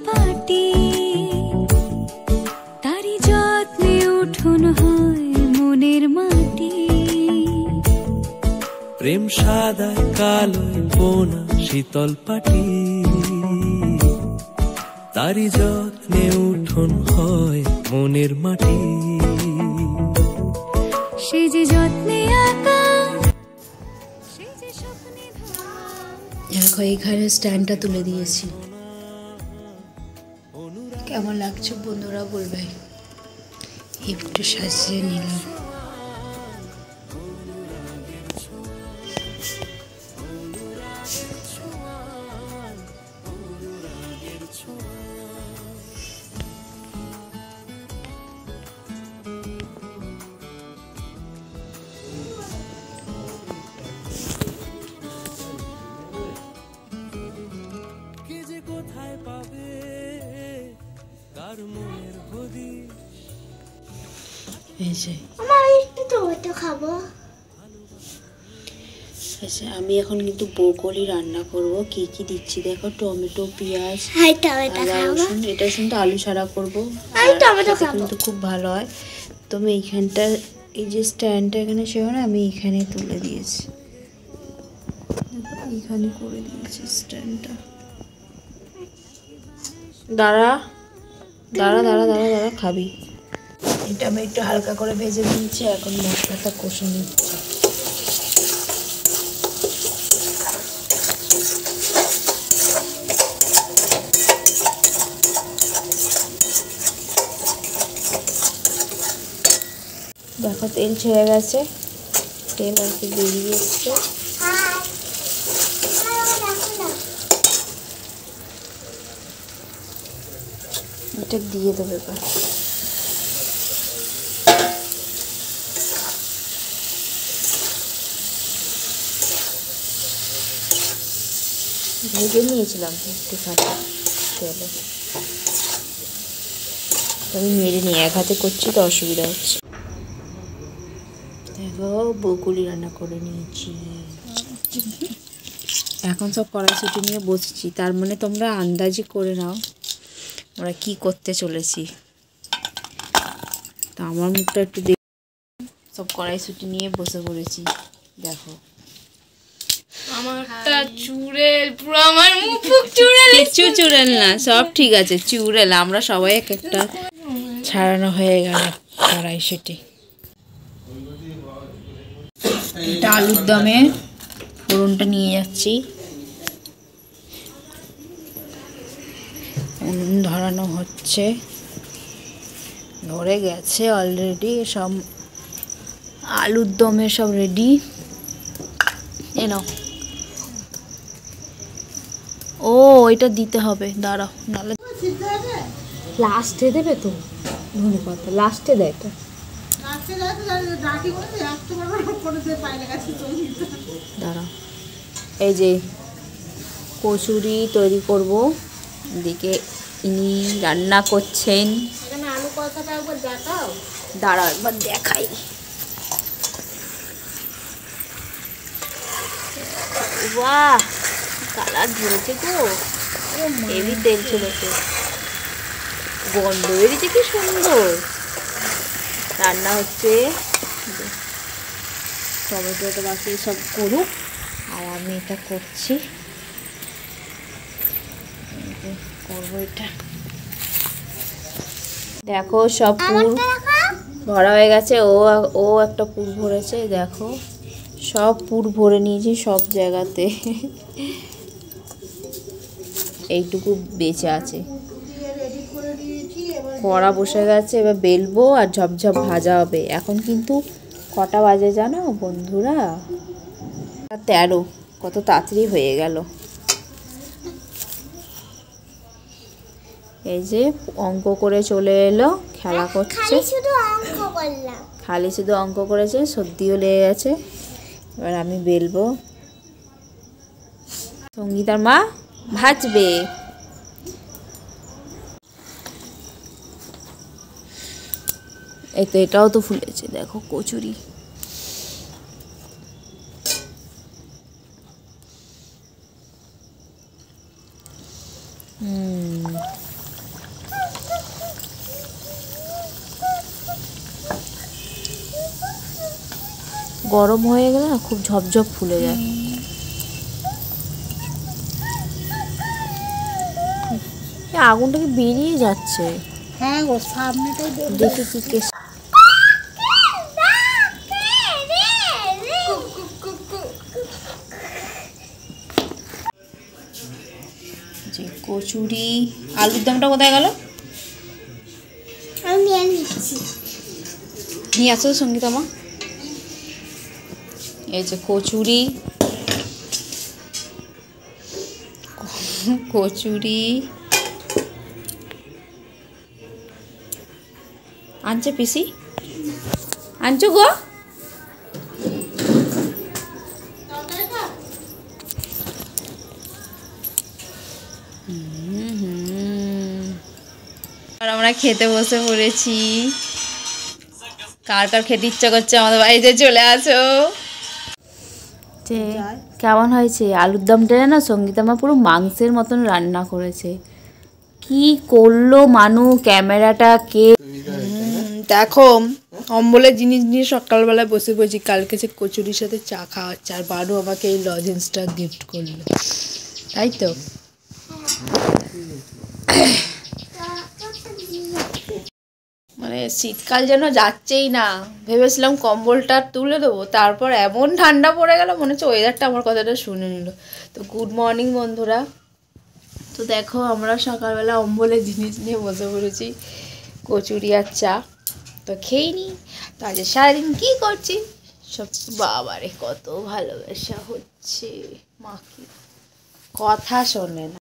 পাটি তারি যত্নে উঠোন হয় মনের মাটি। প্রেম সাদা কালো বোনা শীতল পাটি তারি যত্নে উঠোন হয় মনের মাটি। সে যে যত্নে আঁকা সে যে স্বপ্নে দেখো এখানে স্ট্যান্ডটা তুলে দিয়েছি, কেমন লাগছে বন্ধুরা বলবে। একটু সাজিয়ে নিলাম। কোথায় পাবে তার মনের হদিশ। এই যে একটু টমেটো খাবো। আচ্ছা, আমি এখন কিন্তু ব্রোকলি রান্না করব। কি কি দিচ্ছি দেখো, টমেটো, পেঁয়াজ, আদা, রসুন। এটা কিন্তু আলু ছাড়া করবো, কিন্তু খুব ভালো হয়। তো আমি এইখানটা, এই যে স্ট্যান্ডটা এখানে সেখানে আমি এখানে তুলে দিয়েছি, এইখানে করে দিয়েছি স্ট্যান্ডটা। দাঁড়া দাঁড়া দাঁড়া দাঁড়া দাঁড়া, খাবি। এটা আমি একটু হালকা করে ভেজে নিয়েছি, এখন মশলাটা কষে নিচ্ছি। দেখো তেল ছেড়ে গেছে, তেল আর কি বেরিয়ে এসছে। এটা দিয়ে দেবে এবার। ভেজে নিয়েছিলাম একটুখানি তেলে, আমি মেরে নিয়ে এক হাতে করছি তো অসুবিধা হচ্ছে। দেখো ব্রোকলি রান্না করে নিয়েছি, এখন সব কড়াইশুঁটি নিয়ে বসেছি। তার মানে তোমরা আন্দাজি করে নাও আমরা কি করতে চলেছি। তো আমার মুখটা একটু দেখ, সব কড়াইশুঁটি নিয়ে বসে পড়েছি। দেখো আমারটা চুড়েল, পুরো আমার মুখ ফুক চুড়েল। কিচ্ছু চুড়েল না, সব ঠিক আছে। চুড়েল আমরা সবাই এক একটা ছাড়ানো হয়ে গেল কড়াইশুঁটি। এটা আলুর দমে ফোড়নটা নিয়ে যাচ্ছি। উনুন ধরানো হচ্ছে, ধরে গেছে অলরেডি। সব আলুর দমে সব রেডি। নাও, ও এটা দিতে হবে, দাঁড়াও নাহলে লাস্টে দেবে তো। ধন্যবাদ, লাস্টে দেয় তো। দাঁড়াও, এই যে কচুরি তৈরি করব, এদিকে ইনি রান্না করছেন। আলু কষাটা একবার দেখাও। দাঁড়াও একবার দেখাই। বাহ, কালার ধরেছে গো, হেভি তেল চলেছে, গন্ধ বেরিয়েছে, কি সুন্দর রান্না হচ্ছে। টমেটোটা বাকি সব করুক, আর আমি এটা করছি, করবো এটা। দেখো সব পুর ভরা হয়ে গেছে। ও একটা পুর ভরেছে, দেখো সব পুর ভরে নিয়েছি সব জায়গাতে। এইটুকু বেঁচে আছে। কড়া বসে গেছে, এবার বেলবো আর ঝপঝপ ভাজা হবে। এখন কিন্তু কটা বাজে জানো বন্ধুরা? 13। কত তাড়াতাড়ি হয়ে গেল। এই যে অঙ্ক করে চলে এলো, খেলা করছে, খালি শুধু অঙ্ক করেছে, সর্দিও লেগে গেছে। এবার আমি বেলবো, সঙ্গীতার মা ভাজবে। এই তো এটাও তো ফুলেছে, দেখো কচুরি। গরম হয়ে গেলে না খুব ঝপঝপ ফুলে যায়। আগুনটা কি বেরিয়ে যাচ্ছে। হ্যাঁ গো, সামনেটাই দেখি কি কেস। যে কচুরি, আলুর দমটা কোথায় গেল? আমি নিয়ে নিচ্ছি। নিয়ে আসো সঙ্গীতা মা। এই যে কচুরি, কচুরি আনছে পিসি, আনছো গো। আর আমরা খেতে বসে পড়েছি। কার কার খেতে ইচ্ছা করছে আমাদের বাড়িতে চলে আসো। কেমন হয়েছে আলুর দমটা? না সঙ্গীতা মা পুরো মাংসের মতন রান্না করেছে। কি করলো মানু, ক্যামেরাটা কে? দেখো অম্বলের জিনিস নিয়ে সকালবেলায় বসে পড়েছি। কালকে যে কচুরির সাথে চা খাওয়া হচ্ছে, আর বারো আমাকে এই লজেন্সটা গিফট করলো, তাই তো। মানে শীতকাল যেন যাচ্ছেই না। ভেবেছিলাম কম্বলটা তুলে দেবো, তারপর এমন ঠান্ডা পড়ে গেল, মনে হচ্ছে ওয়েদারটা আমার কথাটা শুনে নিল। তো গুড মর্নিং বন্ধুরা। তো দেখো আমরা সকালবেলা অম্বলের জিনিস নিয়ে বসে পড়েছি, কচুরি আর চা। তো খেয়ে নি। তো আজ সারাদিন কী করছি সব, বাবারে কত ভালোবাসা হচ্ছে। মাকে কথা শোনে না।